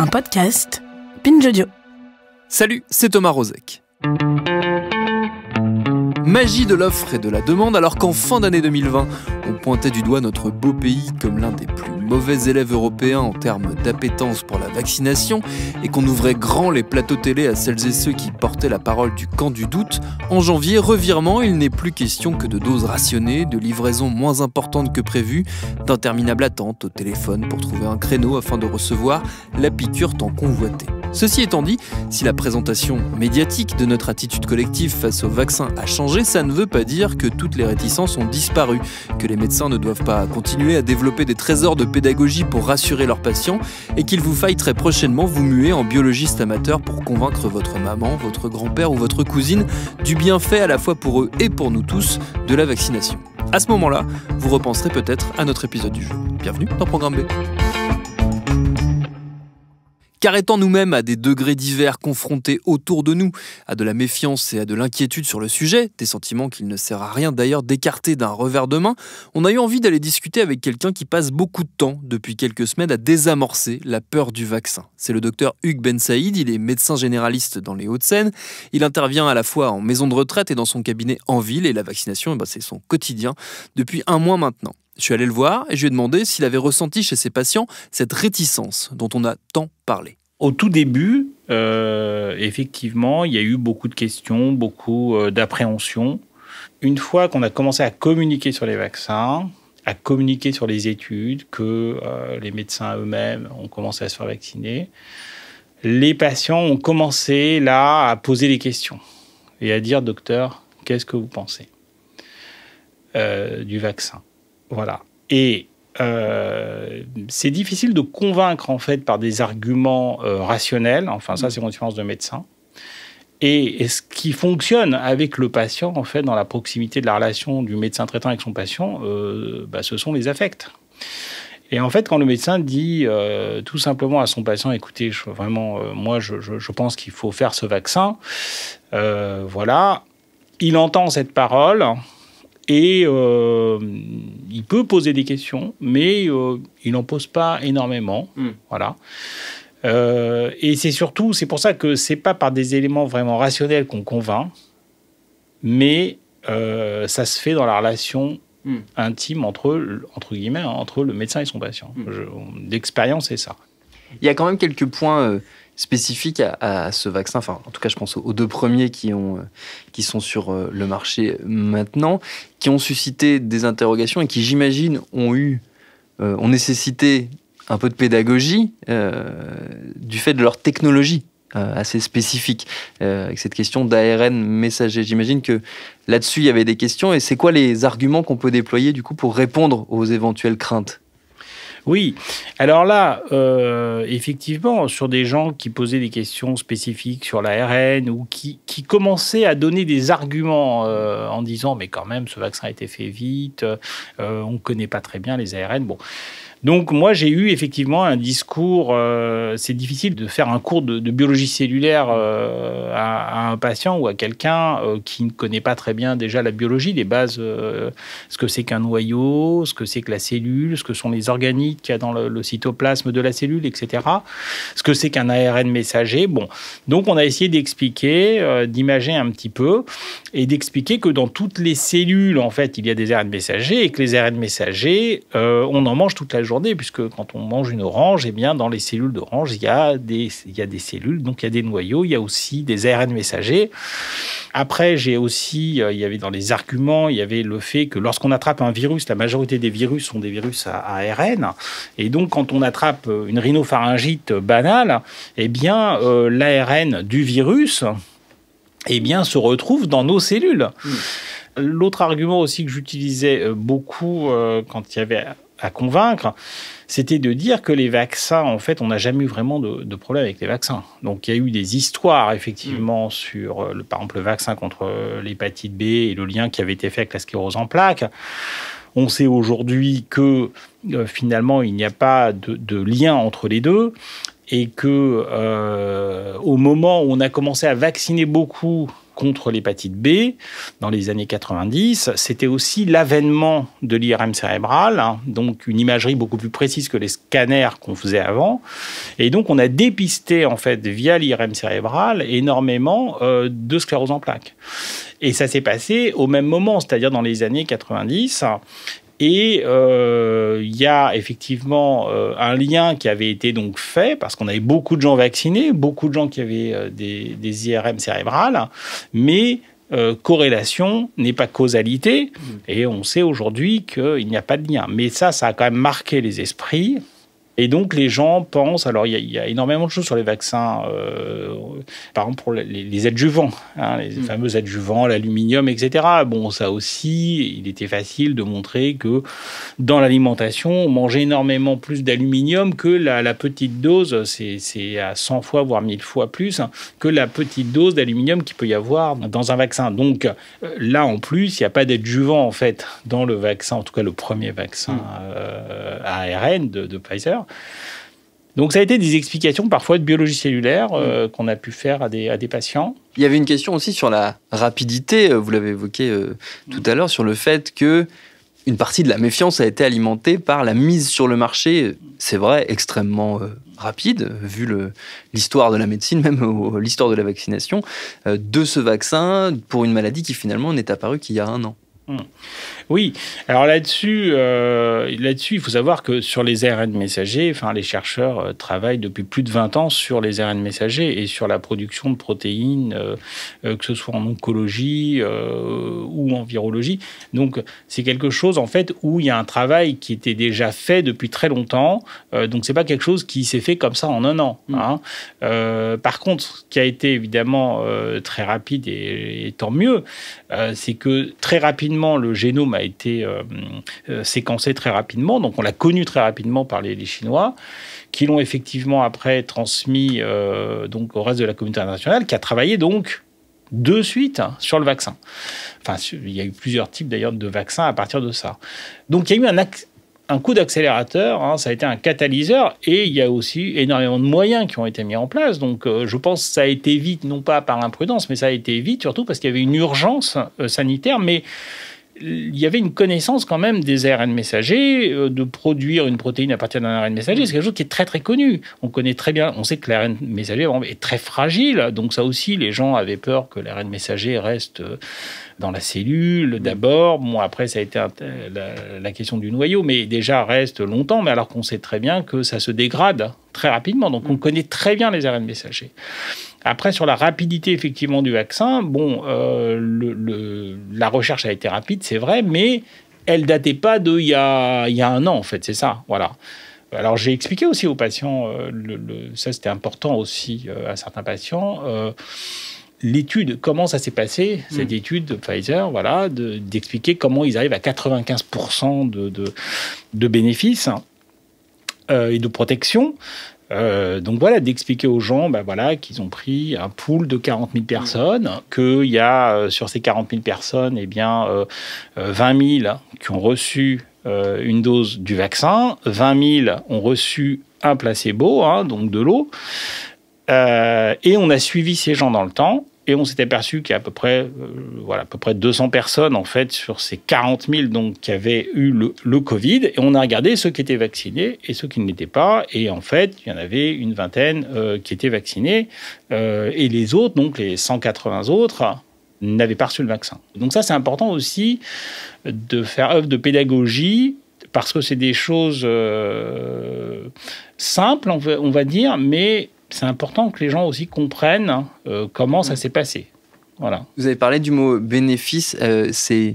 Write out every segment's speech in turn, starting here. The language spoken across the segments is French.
Un podcast Binge Audio. Salut, c'est Thomas Rozek. Magie de l'offre et de la demande, alors qu'en fin d'année 2020, on pointait du doigt notre beau pays comme l'un des plus mauvais élèves européens en termes d'appétence pour la vaccination et qu'on ouvrait grand les plateaux télé à celles et ceux qui portaient la parole du camp du doute, en janvier, revirement, il n'est plus question que de doses rationnées, de livraisons moins importantes que prévues, d'interminables attentes au téléphone pour trouver un créneau afin de recevoir la piqûre tant convoitée. Ceci étant dit, si la présentation médiatique de notre attitude collective face au vaccin a changé, ça ne veut pas dire que toutes les réticences ont disparu, que les médecins ne doivent pas continuer à développer des trésors de pédagogie pour rassurer leurs patients et qu'il vous faille très prochainement vous muer en biologiste amateur pour convaincre votre maman, votre grand-père ou votre cousine du bienfait à la fois pour eux et pour nous tous de la vaccination. À ce moment-là, vous repenserez peut-être à notre épisode du jour. Bienvenue dans Programme B. Car étant nous-mêmes à des degrés divers confrontés autour de nous, à de la méfiance et à de l'inquiétude sur le sujet, des sentiments qu'il ne sert à rien d'ailleurs d'écarter d'un revers de main, on a eu envie d'aller discuter avec quelqu'un qui passe beaucoup de temps, depuis quelques semaines, à désamorcer la peur du vaccin. C'est le docteur Hugues Bensaïd, il est médecin généraliste dans les Hauts-de-Seine, il intervient à la fois en maison de retraite et dans son cabinet en ville, et la vaccination, c'est son quotidien depuis 1 mois maintenant. Je suis allé le voir et je lui ai demandé s'il avait ressenti chez ses patients cette réticence dont on a tant parlé. Au tout début, effectivement, il y a eu beaucoup de questions, beaucoup d'appréhension. Une fois qu'on a commencé à communiquer sur les vaccins, à communiquer sur les études, que les médecins eux-mêmes ont commencé à se faire vacciner, les patients ont commencé là à poser des questions et à dire « Docteur, qu'est-ce que vous pensez du vaccin ?» Voilà. Et c'est difficile de convaincre en fait par des arguments rationnels. Enfin, ça, c'est mon expérience de médecin. Et ce qui fonctionne avec le patient, en fait, dans la proximité de la relation du médecin traitant avec son patient, ce sont les affects. Et en fait, quand le médecin dit tout simplement à son patient, écoutez, moi, je pense qu'il faut faire ce vaccin, voilà, il entend cette parole. Et il peut poser des questions, mais il n'en pose pas énormément. Voilà. Et c'est pour ça que c'est pas par des éléments vraiment rationnels qu'on convainc, mais ça se fait dans la relation intime entre le médecin et son patient. D'expérience, c'est ça. Il y a quand même quelques points spécifiques à ce vaccin. Enfin, en tout cas, je pense aux 2 premiers qui sont sur le marché maintenant, qui ont suscité des interrogations et qui, j'imagine, ont nécessité un peu de pédagogie du fait de leur technologie assez spécifique, avec cette question d'ARN messager. J'imagine que là-dessus, il y avait des questions. Et c'est quoi les arguments qu'on peut déployer du coup pour répondre aux éventuelles craintes ? Oui, alors là, effectivement, sur des gens qui posaient des questions spécifiques sur l'ARN ou qui commençaient à donner des arguments en disant « mais quand même, ce vaccin a été fait vite, on ne connaît pas très bien les ARN ». Bon. Donc moi, j'ai eu effectivement un discours, c'est difficile de faire un cours de biologie cellulaire à un patient ou à quelqu'un qui ne connaît pas très bien déjà la biologie, les bases, ce que c'est qu'un noyau, ce que c'est que la cellule, ce que sont les organites qu'il y a dans le cytoplasme de la cellule, etc. Ce que c'est qu'un ARN messager. Bon, donc on a essayé d'expliquer, d'imager un petit peu et d'expliquer que dans toutes les cellules, en fait, il y a des ARN messagers et que les ARN messagers, on en mange toute la journée, puisque quand on mange une orange, eh bien, dans les cellules d'orange, il y a des cellules, donc il y a des noyaux, il y a aussi des ARN messagers. Après, il y avait dans les arguments, il y avait le fait que lorsqu'on attrape un virus, la majorité des virus sont des virus à ARN, et donc quand on attrape une rhinopharyngite banale, eh bien, l'ARN du virus, eh bien, se retrouve dans nos cellules. L'autre argument aussi que j'utilisais beaucoup quand il y avait à convaincre, c'était de dire que les vaccins, en fait, on n'a jamais eu vraiment de problème avec les vaccins. Donc, il y a eu des histoires, effectivement, sur, par exemple, le vaccin contre l'hépatite B et le lien qui avait été fait avec la sclérose en plaques. On sait aujourd'hui que, finalement, il n'y a pas de lien entre les deux et que, au moment où on a commencé à vacciner beaucoup contre l'hépatite B dans les années 90, c'était aussi l'avènement de l'IRM cérébral, hein, donc une imagerie beaucoup plus précise que les scanners qu'on faisait avant. Et donc, on a dépisté, en fait, via l'IRM cérébral, énormément de sclérose en plaques. Et ça s'est passé au même moment, c'est-à-dire dans les années 90. Et il y a effectivement un lien qui avait été donc fait, parce qu'on avait beaucoup de gens vaccinés, beaucoup de gens qui avaient des IRM cérébrales, mais corrélation n'est pas causalité, et on sait aujourd'hui qu'il n'y a pas de lien. Mais ça a quand même marqué les esprits. Et donc, les gens pensent... Alors, il y a énormément de choses sur les vaccins. Par exemple, pour les adjuvants, hein, les fameux adjuvants, l'aluminium, etc. Bon, ça aussi, il était facile de montrer que dans l'alimentation, on mangeait énormément plus d'aluminium que la petite dose, c'est à 100 fois, voire 1000 fois plus, hein, que la petite dose d'aluminium qu'il peut y avoir dans un vaccin. Donc, là, en plus, il n'y a pas d'adjuvant, en fait, dans le vaccin, en tout cas le premier vaccin ARN de Pfizer. Donc, ça a été des explications parfois de biologie cellulaire qu'on a pu faire à des patients. Il y avait une question aussi sur la rapidité, vous l'avez évoqué tout à l'heure, sur le fait que une partie de la méfiance a été alimentée par la mise sur le marché, c'est vrai, extrêmement rapide, vu l'histoire de la médecine, même l'histoire de la vaccination, de ce vaccin pour une maladie qui finalement n'est apparue qu'il y a 1 an. Oui, alors là-dessus, il faut savoir que sur les ARN messagers, les chercheurs travaillent depuis plus de 20 ans sur les ARN messagers et sur la production de protéines, que ce soit en oncologie ou en virologie. Donc, c'est quelque chose, en fait, où il y a un travail qui était déjà fait depuis très longtemps. Donc, c'est pas quelque chose qui s'est fait comme ça en 1 an. Hein. Par contre, ce qui a été évidemment très rapide et tant mieux, c'est que très rapidement, le génome a été séquencé très rapidement, donc on l'a connu très rapidement par les Chinois, qui l'ont effectivement après transmis donc au reste de la communauté internationale, qui a travaillé donc de suite sur le vaccin. Il y a eu plusieurs types d'ailleurs de vaccins à partir de ça. Donc il y a eu un coup d'accélérateur, hein, ça a été un catalyseur, et il y a aussi énormément de moyens qui ont été mis en place. Donc je pense que ça a été vite, non pas par imprudence, mais ça a été vite surtout parce qu'il y avait une urgence sanitaire, mais il y avait une connaissance quand même des ARN messagers, de produire une protéine à partir d'un ARN messager, c'est quelque chose qui est très très connu. On connaît très bien, on sait que l'ARN messager est très fragile, donc ça aussi, les gens avaient peur que l'ARN messager reste dans la cellule d'abord. Bon, après, ça a été la question du noyau, mais déjà reste longtemps, mais alors qu'on sait très bien que ça se dégrade très rapidement. Donc on connaît très bien les ARN messagers. Après, sur la rapidité, effectivement, du vaccin, bon, la recherche a été rapide, c'est vrai, mais elle datait pas d'il y a 1 an, en fait, c'est ça, voilà. Alors, j'ai expliqué aussi aux patients, ça c'était important aussi à certains patients, l'étude, comment ça s'est passé, cette étude de Pfizer, voilà, d'expliquer comment ils arrivent à 95% de bénéfices et de protection. Donc voilà, d'expliquer aux gens qu'ils ont pris un pool de 40 000 personnes, qu'il y a sur ces 40 000 personnes, 20 000 qui ont reçu une dose du vaccin, 20 000 ont reçu un placebo, donc de l'eau, et on a suivi ces gens dans le temps. Et on s'est aperçu qu'il y a à peu près 200 personnes, en fait, sur ces 40 000 donc, qui avaient eu le Covid. Et on a regardé ceux qui étaient vaccinés et ceux qui ne l'étaient pas. Et en fait, il y en avait une vingtaine qui étaient vaccinés. Et les autres, donc les 180 autres, n'avaient pas reçu le vaccin. Donc ça, c'est important aussi de faire œuvre de pédagogie, parce que c'est des choses simples, on va dire, mais c'est important que les gens aussi comprennent comment ça s'est passé. Voilà. Vous avez parlé du mot bénéfice. C'est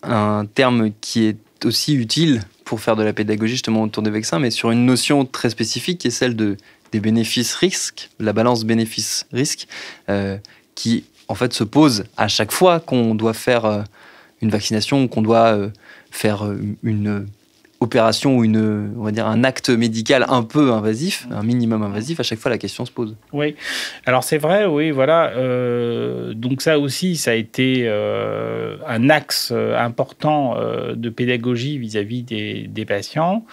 un terme qui est aussi utile pour faire de la pédagogie justement autour des vaccins, mais sur une notion très spécifique qui est celle des bénéfices-risques, la balance bénéfice-risque, qui en fait se pose à chaque fois qu'on doit faire une vaccination, qu'on doit faire une opération ou on va dire un acte médical un peu invasif, un minimum invasif, à chaque fois la question se pose. Oui, alors c'est vrai, oui, voilà. Donc ça aussi, ça a été un axe important de pédagogie vis-à-vis des patients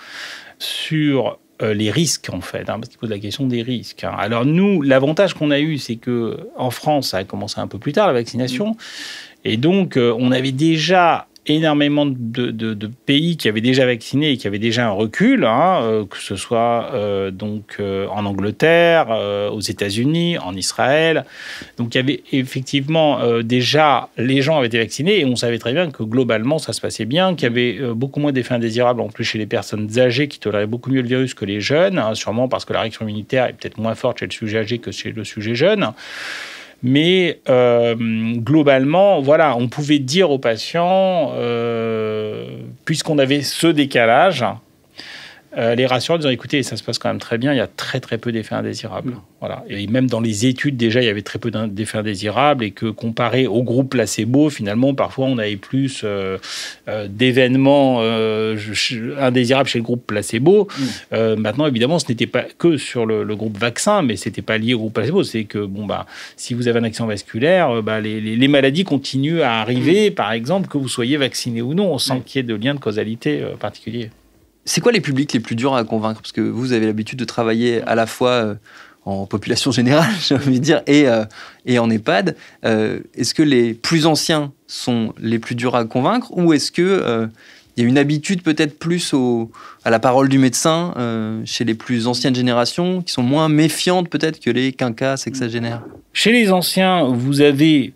sur les risques, en fait, parce qu'il pose la question des risques. Alors nous, l'avantage qu'on a eu, c'est qu'en France, ça a commencé un peu plus tard, la vaccination, et donc on avait déjà énormément de pays qui avaient déjà vacciné et qui avaient déjà un recul, que ce soit en Angleterre, aux États-Unis, en Israël. Donc il y avait effectivement déjà, les gens avaient été vaccinés et on savait très bien que globalement ça se passait bien, qu'il y avait beaucoup moins d'effets indésirables en plus chez les personnes âgées qui toléraient beaucoup mieux le virus que les jeunes, sûrement parce que la réaction immunitaire est peut-être moins forte chez le sujet âgé que chez le sujet jeune. Mais globalement, voilà, on pouvait dire aux patients, puisqu'on avait ce décalage, les rassurer en disant écoutez, ça se passe quand même très bien, il y a très très peu d'effets indésirables. Voilà. Et même dans les études, déjà, il y avait très peu d'effets indésirables et que comparé au groupe placebo, finalement, parfois, on avait plus d'événements indésirables chez le groupe placebo. Maintenant, évidemment, ce n'était pas que sur le groupe vaccin, mais ce n'était pas lié au groupe placebo. C'est que, si vous avez un accident vasculaire, les maladies continuent à arriver, par exemple, que vous soyez vacciné ou non, sans qu'il y ait de lien de causalité particulier. C'est quoi les publics les plus durs à convaincre? Parce que vous avez l'habitude de travailler à la fois en population générale, j'ai envie de dire, et en EHPAD. Est-ce que les plus anciens sont les plus durs à convaincre ou est-ce que il y a une habitude peut-être plus à la parole du médecin chez les plus anciennes générations qui sont moins méfiantes peut-être que les quinquas, sexagénaires? Chez les anciens, vous avez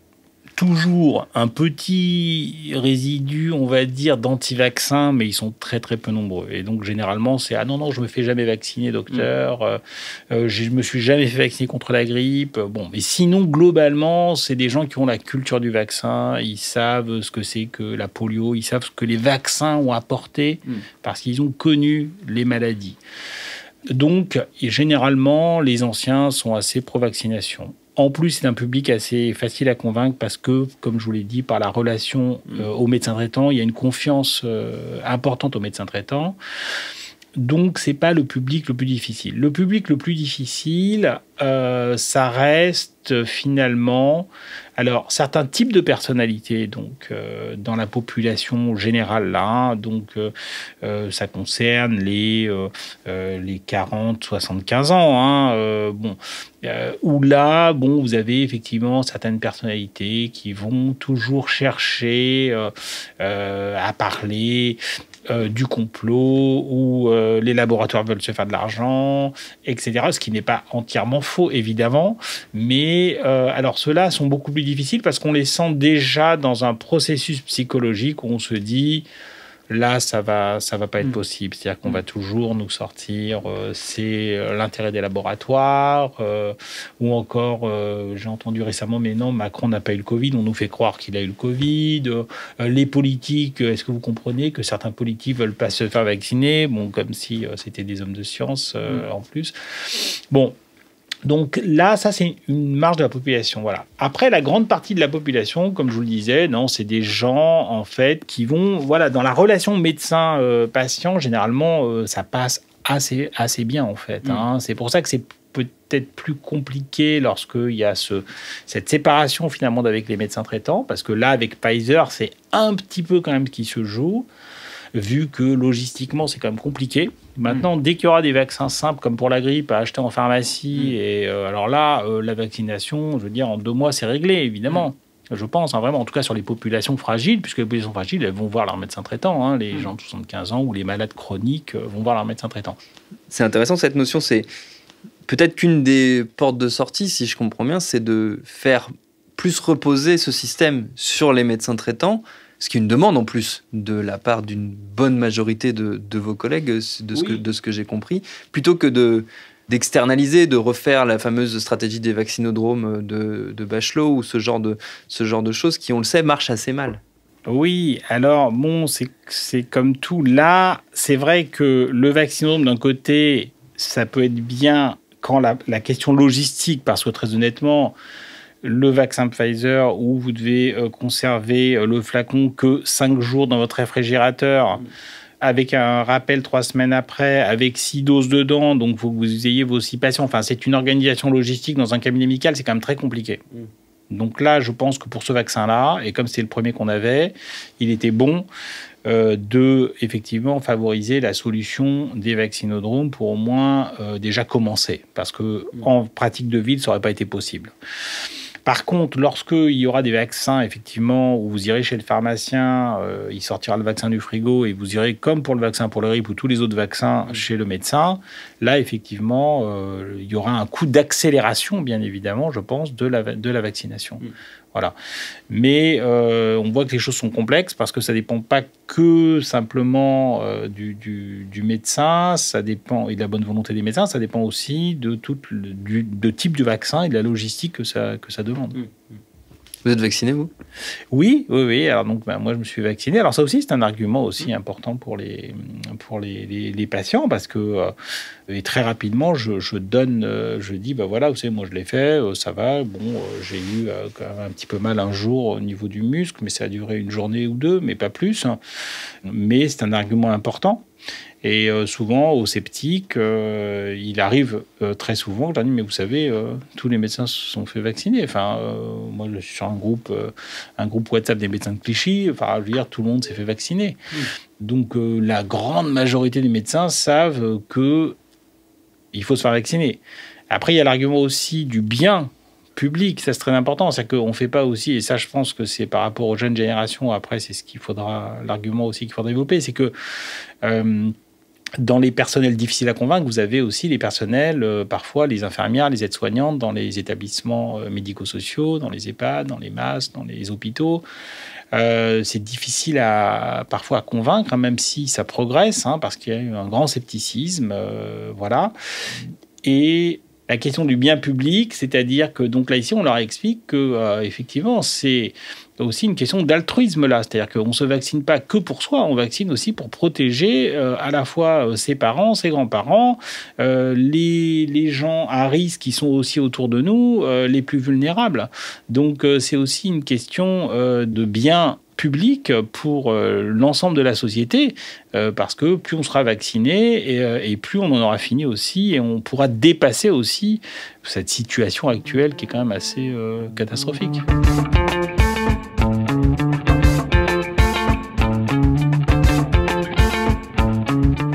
toujours un petit résidu, on va dire, d'anti-vaccins, mais ils sont très très peu nombreux. Et donc généralement, c'est ah non, je me fais jamais vacciner, docteur. Je me suis jamais fait vacciner contre la grippe. Bon, mais sinon globalement, c'est des gens qui ont la culture du vaccin. Ils savent ce que c'est que la polio. Ils savent ce que les vaccins ont apporté parce qu'ils ont connu les maladies. Donc généralement, les anciens sont assez pro-vaccination. En plus, c'est un public assez facile à convaincre parce que, comme je vous l'ai dit, par la relation au médecin traitant, il y a une confiance importante au médecin traitant. Donc, ce n'est pas le public le plus difficile. Le public le plus difficile, ça reste finalement... Alors, certains types de personnalités, donc dans la population générale, là, ça concerne les 40-75 ans, où là, vous avez effectivement certaines personnalités qui vont toujours chercher à parler du complot, où les laboratoires veulent se faire de l'argent, etc. Ce qui n'est pas entièrement faux, évidemment. Mais alors, ceux-là sont beaucoup plus difficiles parce qu'on les sent déjà dans un processus psychologique où on se dit... Là, ça va pas être possible. C'est-à-dire qu'on va toujours nous sortir, c'est l'intérêt des laboratoires, ou encore, j'ai entendu récemment, mais non, Macron n'a pas eu le Covid, on nous fait croire qu'il a eu le Covid. Les politiques, est-ce que vous comprenez que certains politiques veulent pas se faire vacciner? Bon, comme si c'était des hommes de science en plus. Bon. Donc là, ça, c'est une marge de la population. Voilà. Après, la grande partie de la population, comme je vous le disais, non, c'est des gens, en fait, qui vont... Voilà, dans la relation médecin-patient, généralement, ça passe assez bien, en fait. C'est pour ça que c'est peut-être plus compliqué lorsqu'il y a cette séparation, finalement, avec les médecins traitants, parce que là, avec Pfizer, c'est un petit peu, quand même, ce qui se joue, vu que logistiquement, c'est quand même compliqué. Maintenant, dès qu'il y aura des vaccins simples, comme pour la grippe, à acheter en pharmacie, et alors là, la vaccination, je veux dire, en 2 mois, c'est réglé, évidemment. Je pense, vraiment, en tout cas sur les populations fragiles, puisque les populations fragiles, elles vont voir leur médecin traitant. Les gens de 75 ans ou les malades chroniques vont voir leur médecin traitant. C'est intéressant, cette notion. C'est peut-être qu'une des portes de sortie, si je comprends bien, c'est de faire plus reposer ce système sur les médecins traitants, ce qui est une demande en plus de la part d'une bonne majorité de vos collègues, de ce que j'ai compris, plutôt que d'externaliser, de refaire la fameuse stratégie des vaccinodromes de Bachelot ou ce genre de choses qui, on le sait, marchent assez mal. Oui, alors bon, c'est comme tout. Là, c'est vrai que le vaccinodrome, d'un côté, ça peut être bien quand la question logistique, parce que très honnêtement, le vaccin Pfizer, où vous devez conserver le flacon que 5 jours dans votre réfrigérateur, avec un rappel 3 semaines après, avec 6 doses dedans, donc il faut que vous ayez vos 6 patients. Enfin, c'est une organisation logistique dans un cabinet médical, c'est quand même très compliqué. Donc là, je pense que pour ce vaccin-là, et comme c'est le premier qu'on avait, il était bon de effectivement favoriser la solution des vaccinodromes pour au moins déjà commencer, parce que en pratique de ville, ça n'aurait pas été possible. Par contre, lorsqu'il y aura des vaccins, effectivement, où vous irez chez le pharmacien, il sortira le vaccin du frigo et vous irez, comme pour le vaccin pour le grippe ou tous les autres vaccins, chez le médecin, là, effectivement, il y aura un coup d'accélération, bien évidemment, je pense, de la vaccination. Voilà. Mais on voit que les choses sont complexes parce que ça ne dépend pas que simplement du médecin, ça dépend, et de la bonne volonté des médecins, ça dépend aussi de type de vaccin et de la logistique que ça demande. Vous êtes vacciné, vous ? Oui. Alors donc, moi, je me suis vacciné. Alors ça aussi, c'est un argument aussi important pour les patients parce que et très rapidement, je dis, voilà, vous savez, moi, je l'ai fait, ça va. Bon, j'ai eu quand même un petit peu mal un jour au niveau du muscle, mais ça a duré une journée ou deux, mais pas plus. Mais c'est un argument important. Et souvent, aux sceptiques, il arrive très souvent que je leur dis, mais vous savez, tous les médecins se sont fait vacciner. Enfin, moi, je suis sur un groupe WhatsApp des médecins de Clichy. Enfin, je veux dire, tout le monde s'est fait vacciner. Donc, la grande majorité des médecins savent qu'il faut se faire vacciner. Après, il y a l'argument aussi du bien public, ça c'est très important. C'est-à-dire qu'on ne fait pas aussi, et ça je pense que c'est par rapport aux jeunes générations, après c'est l'argument aussi qu'il faudra développer, c'est que dans les personnels difficiles à convaincre, vous avez aussi les personnels, parfois les infirmières, les aides-soignantes dans les établissements médico-sociaux, dans les EHPAD, dans les MAS, dans les hôpitaux. C'est difficile parfois à convaincre, même si ça progresse, parce qu'il y a eu un grand scepticisme. Voilà. Et la question du bien public, c'est-à-dire que donc là ici on leur explique que effectivement c'est aussi une question d'altruisme là, c'est-à-dire qu'on ne se vaccine pas que pour soi, on vaccine aussi pour protéger à la fois ses parents, ses grands-parents, les gens à risque qui sont aussi autour de nous, les plus vulnérables. Donc c'est aussi une question de bien public pour l'ensemble de la société, parce que plus on sera vacciné et plus on en aura fini aussi, et on pourra dépasser aussi cette situation actuelle qui est quand même assez catastrophique.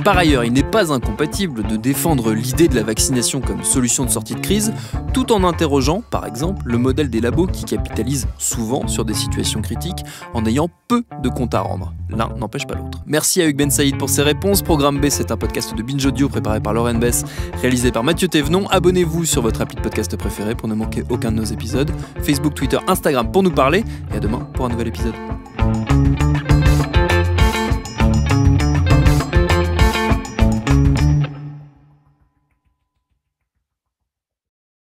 Par ailleurs, il n'est pas incompatible de défendre l'idée de la vaccination comme solution de sortie de crise, tout en interrogeant, par exemple, le modèle des labos qui capitalisent souvent sur des situations critiques en ayant peu de comptes à rendre. L'un n'empêche pas l'autre. Merci à Hugues Ben Saïd pour ses réponses. Programme B, c'est un podcast de Binge Audio préparé par Lauren Bess, réalisé par Mathieu Thévenon. Abonnez-vous sur votre appli de podcast préféré pour ne manquer aucun de nos épisodes. Facebook, Twitter, Instagram pour nous parler. Et à demain pour un nouvel épisode.